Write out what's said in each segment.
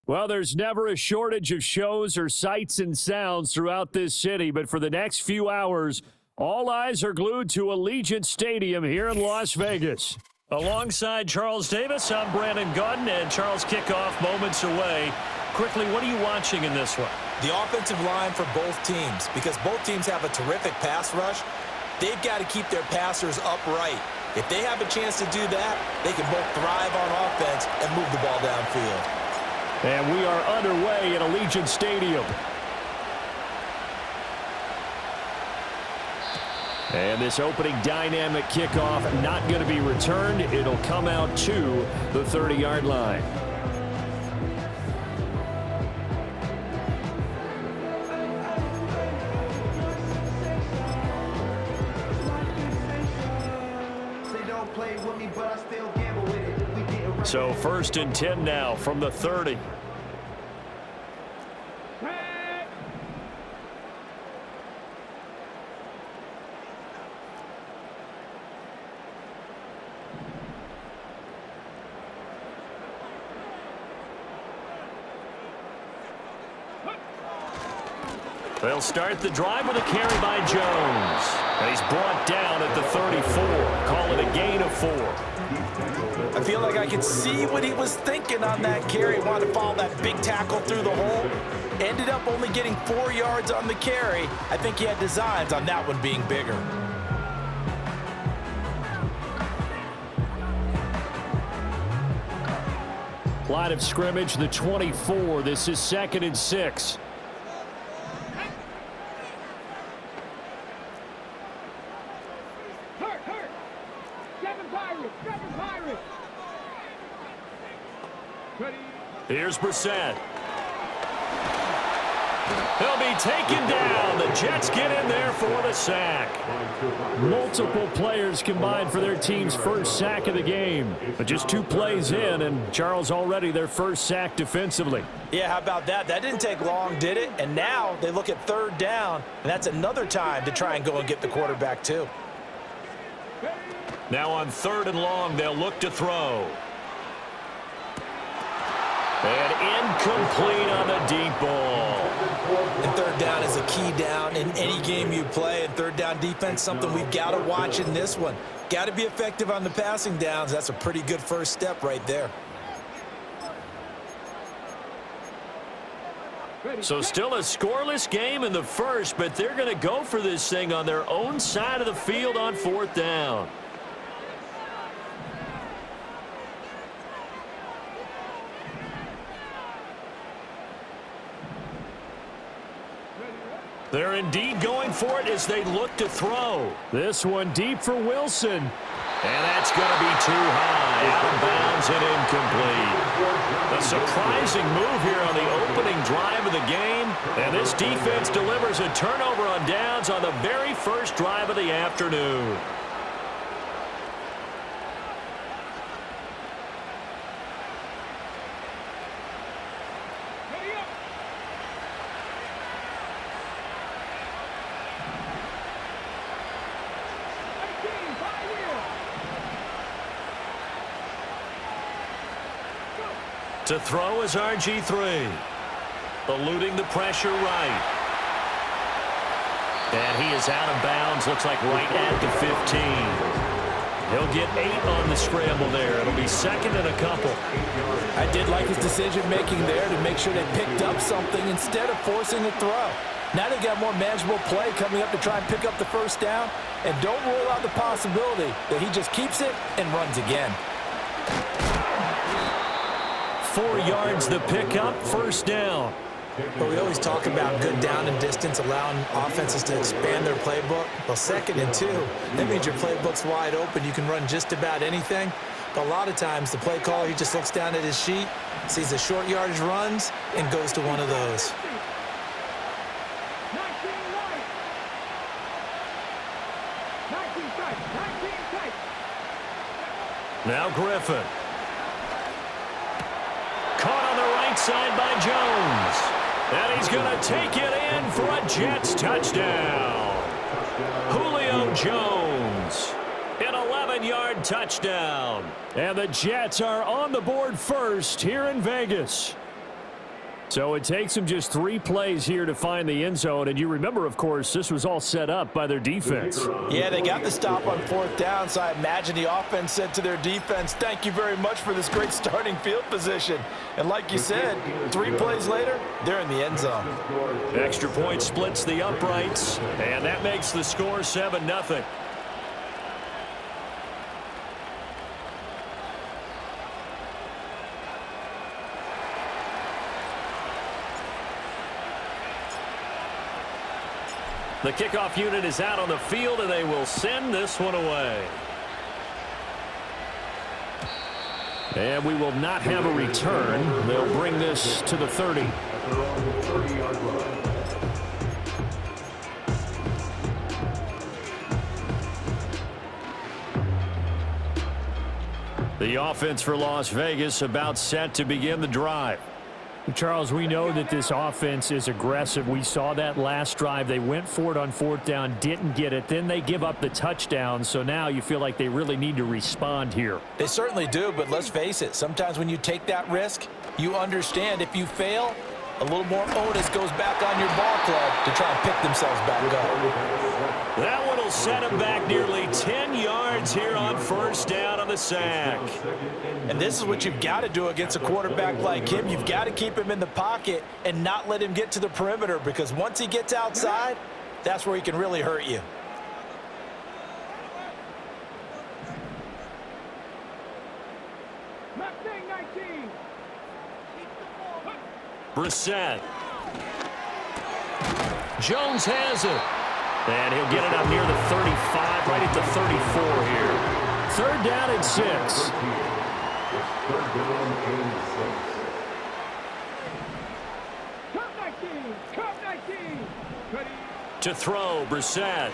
Well, there's never a shortage of shows or sights and sounds throughout this city, but for the next few hours, all eyes are glued to Allegiant Stadium here in Las Vegas. Alongside Charles Davis, I'm Brandon Gaudin, and Charles, kickoff moments away. Quickly, what are you watching in this one? The offensive line for both teams, because both teams have a terrific pass rush. They've got to keep their passers upright. If they have a chance to do that, they can both thrive on offense and move the ball downfield. And we are underway at Allegiant Stadium. And this opening dynamic kickoff not going to be returned. It'll come out to the 30-yard line. So 1st and 10 now from the 30. They'll start the drive with a carry by Jones. And he's brought down at the 34. Call it a gain of 4. I feel like I could see what he was thinking on that carry. Wanted to follow that big tackle through the hole. Ended up only getting 4 yards on the carry. I think he had designs on that one being bigger. Line of scrimmage, the 24. This is 2nd and 6. Here's Brissett. He'll be taken down. The Jets get in there for the sack. Multiple players combined for their team's first sack of the game. But just 2 plays in, and Charles already their first sack defensively. Yeah, how about that? That didn't take long, did it? And now they look at 3rd down, and that's another time to try and go and get the quarterback too. Now on 3rd and long, they'll look to throw. And incomplete on the deep ball. And 3rd down is a key down in any game you play. And 3rd down defense, something we've got to watch in this one. Got to be effective on the passing downs. That's a pretty good first step right there. So still a scoreless game in the first, but they're going to go for this thing on their own side of the field on 4th down. They're indeed going for it as they look to throw. This one deep for Wilson. And that's going to be too high. Out of bounds and incomplete. A surprising move here on the opening drive of the game. And this defense delivers a turnover on downs on the very first drive of the afternoon. To throw is RG3. Eluding the pressure right. And he is out of bounds. Looks like right at the 15. He'll get 8 on the scramble there. It'll be 2nd and a couple. I did like his decision-making there to make sure they picked up something instead of forcing a throw. Now they got more manageable play coming up to try and pick up the 1st down. And don't rule out the possibility that he just keeps it and runs again. 4 yards the pickup, 1st down. But we always talk about good down and distance, allowing offenses to expand their playbook. Well, 2nd and 2, that means your playbook's wide open. You can run just about anything. But a lot of times the play caller, he just looks down at his sheet, sees the short yardage runs, and goes to one of those. Now Griffin. Caught on the right side by Jones. And he's going to take it in for a Jets touchdown. Julio Jones. An 11-yard touchdown. And the Jets are on the board first here in Vegas. So it takes them just 3 plays here to find the end zone. And you remember, of course, this was all set up by their defense. Yeah, they got the stop on 4th down, so I imagine the offense said to their defense, thank you very much for this great starting field position. And like you said, 3 plays later, they're in the end zone. Extra point splits the uprights, and that makes the score 7-0. The kickoff unit is out on the field, and they will send this one away. And we will not have a return. They'll bring this to the 30. The offense for Las Vegas about set to begin the drive. Charles, we know that this offense is aggressive. We saw that last drive. They went for it on 4th down, didn't get it. Then they give up the touchdown. So now you feel like they really need to respond here. They certainly do, but let's face it. Sometimes when you take that risk, you understand if you fail, a little more onus goes back on your ball club to try and pick themselves back up. That one will set them back nearly 10 yards here on 1st down on the sack. And this is what you've got to do against a quarterback like him. You've got to keep him in the pocket and not let him get to the perimeter, because once he gets outside, that's where he can really hurt you. Brissett. Jones has it. And he'll get it up near the 35, right at the 34 here. 3rd down and 6. To throw, Brissett.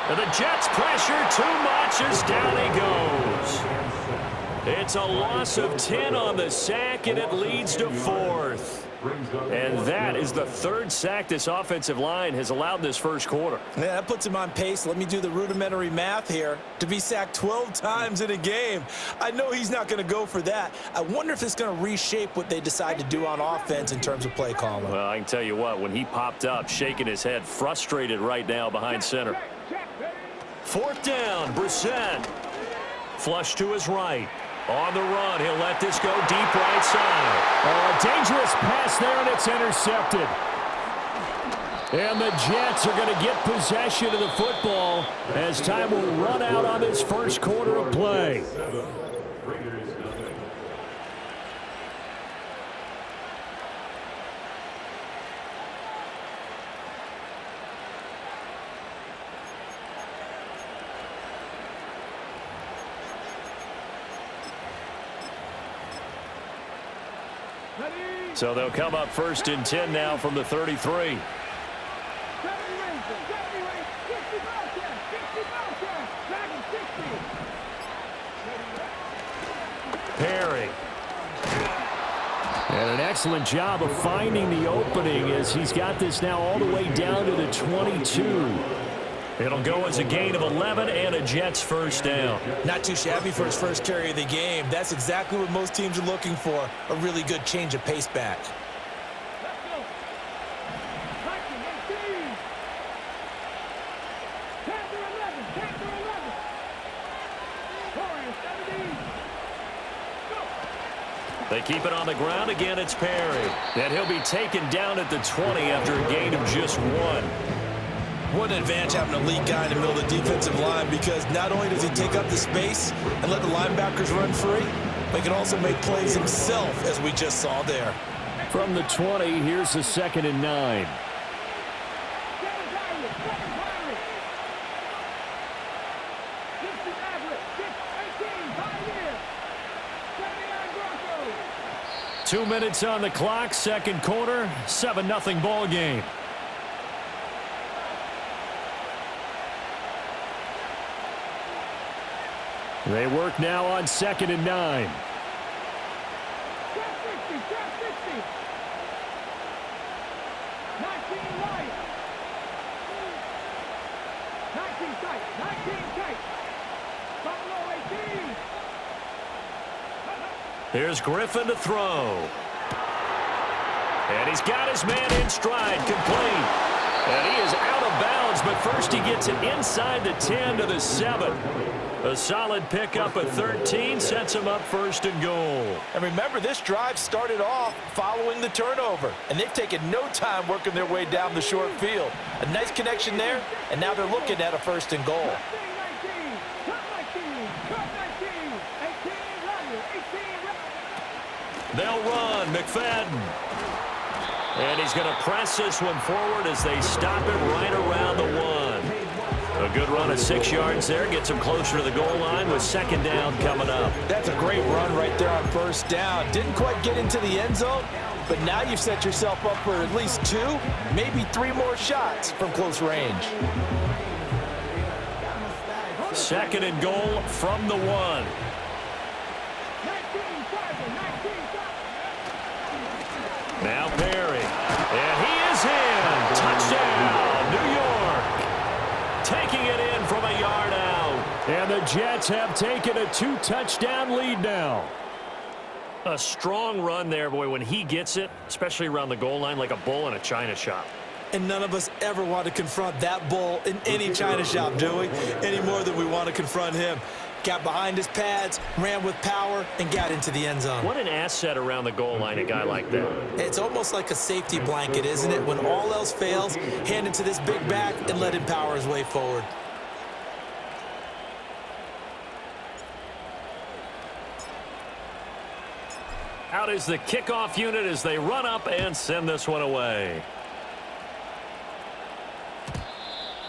And the Jets pressure too much as down he goes. It's a loss of 10 on the sack, and it leads to 4th. And that is the 3rd sack this offensive line has allowed in this first quarter. Yeah, that puts him on pace. Let me do the rudimentary math here. To be sacked 12 times in a game, I know he's not going to go for that. I wonder if it's going to reshape what they decide to do on offense in terms of play calling. Well, I can tell you what, when he popped up, shaking his head, frustrated right now behind center. 4th down, Brissett. Flush to his right. On the run, he'll let this go deep right side. Oh, a dangerous pass there, and it's intercepted. And the Jets are going to get possession of the football as time will run out on this first quarter of play. So they'll come up 1st and 10 now from the 33. Perry. And an excellent job of finding the opening as he's got this now all the way down to the 22. It'll go as a gain of 11 and a Jets 1st down. Not too shabby for his first carry of the game. That's exactly what most teams are looking for, a really good change of pace back. They keep it on the ground again. It's Perry. And he'll be taken down at the 20 after a gain of just 1. What an advantage having a lead guy in the middle of the defensive line, because not only does he take up the space and let the linebackers run free, but he can also make plays himself, as we just saw there. From the 20, here's the 2nd and 9. Two minutes on the clock, second quarter, 7-0 ball game. They work now on 2nd and 9. Here's Griffin to throw. And he's got his man in stride, complete. And he is out of bounds, but first he gets it inside the 10 to the 7. A solid pickup at 13 sets him up first and goal. And remember, this drive started off following the turnover, and they've taken no time working their way down the short field. A nice connection there, and now they're looking at a first and goal. They'll run, McFadden. And he's going to press this one forward as they stop it right around the 1. A good run of 6 yards there. Gets him closer to the goal line with second down coming up. That's a great run right there on first down. Didn't quite get into the end zone, but now you've set yourself up for at least 2, maybe 3 more shots from close range. Second and goal from the 1. Now Perry, and he is in. Touchdown, New York. Taking it in from a yard out. And the Jets have taken a 2-touchdown lead now. A strong run there, boy, when he gets it, especially around the goal line, like a bull in a china shop. And none of us ever want to confront that bull in any china shop, do we? Any more than we want to confront him. Got behind his pads, ran with power, and got into the end zone. What an asset around the goal line, a guy like that. It's almost like a safety blanket, isn't it? When all else fails, hand it to this big back and let him power his way forward. Out is the kickoff unit as they run up and send this one away.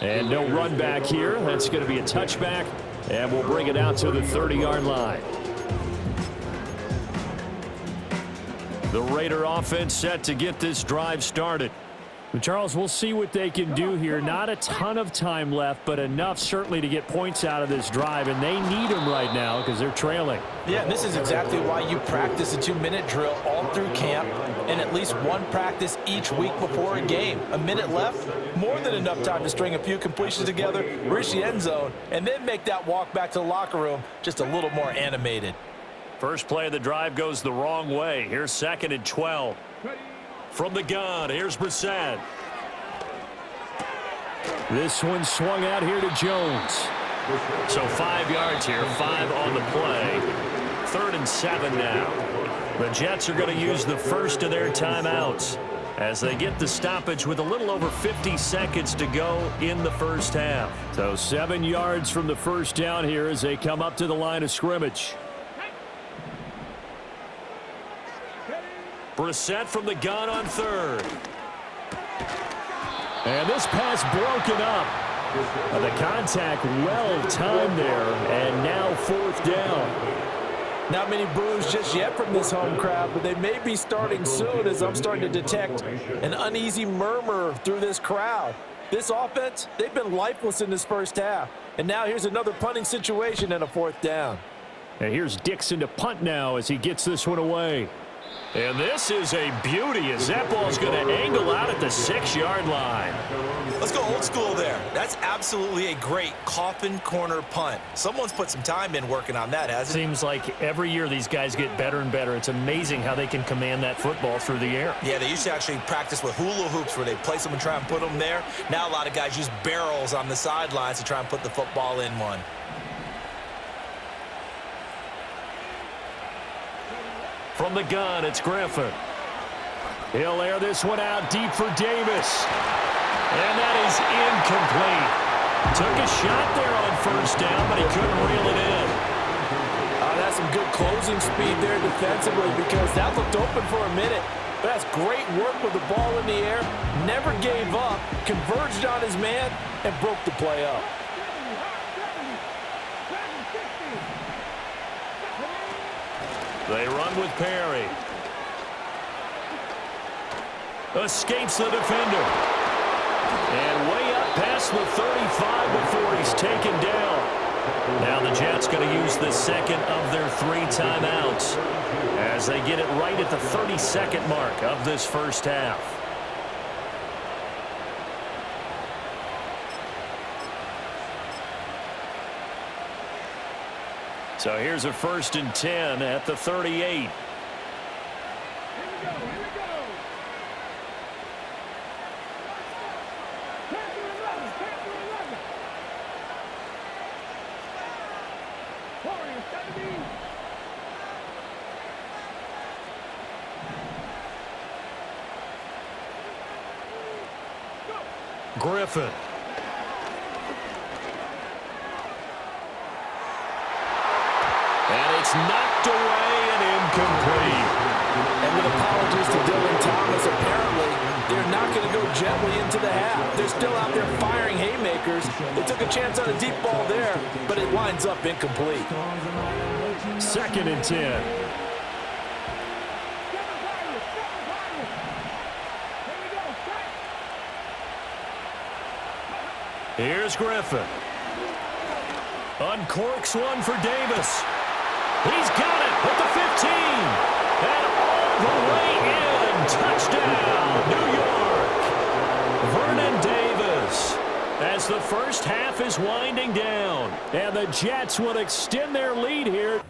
And no run back here. That's going to be a touchback. And we'll bring it out to the 30-yard line. The Raider offense set to get this drive started. Charles, we'll see what they can do here. Not a ton of time left, but enough certainly to get points out of this drive, and they need them right now because they're trailing. Yeah, and this is exactly why you practice a 2-minute drill all through camp and at least one practice each week before a game. A minute left, more than enough time to string a few completions together, reach the end zone, and then make that walk back to the locker room just a little more animated. First play of the drive goes the wrong way. Here's second and 12. From the gun, here's Brissett. This one swung out here to Jones. So 5 yards here, 5 on the play. 3rd and 7 now. The Jets are going to use the first of their timeouts as they get the stoppage with a little over 50 seconds to go in the first half. So 7 yards from the first down here as they come up to the line of scrimmage. Brissett from the gun on 3rd. And this pass broken up. The contact well timed there, and now 4th down. Not many boos just yet from this home crowd, but they may be starting soon as I'm starting to detect an uneasy murmur through this crowd. This offense, they've been lifeless in this first half. And now here's another punting situation and a 4th down. And here's Dixon to punt now as he gets this one away. And this is a beauty as that ball's going to angle out at the 6-yard line. Let's go old school there. That's absolutely a great coffin corner punt. Someone's put some time in working on that, hasn't it? Seems like every year these guys get better and better. It's amazing how they can command that football through the air. Yeah, they used to actually practice with hula hoops where they place them and try and put them there. Now a lot of guys use barrels on the sidelines to try and put the football in one. From the gun, it's Griffin. He'll air this one out deep for Davis. And that is incomplete. Took a shot there on first down, but he couldn't reel it in. That's some good closing speed there defensively because that looked open for a minute. But that's great work with the ball in the air. Never gave up, converged on his man, and broke the play up. They run with Perry. Escapes the defender. And way up past the 35 before he's taken down. Now the Jets going to use the second of their 3 timeouts as they get it right at the 32nd mark of this first half. So here's a 1st and 10 at the 38. Griffin. And it's knocked away and incomplete. And with apologies to Dylan Thomas, apparently they're not going to go gently into the half. They're still out there firing haymakers. They took a chance on a deep ball there, but it winds up incomplete. 2nd and 10. Here's Griffin. Uncorks one for Davis. He's got it at the 15. And all the way in. Touchdown, New York. Vernon Davis. As the first half is winding down. And the Jets would extend their lead here.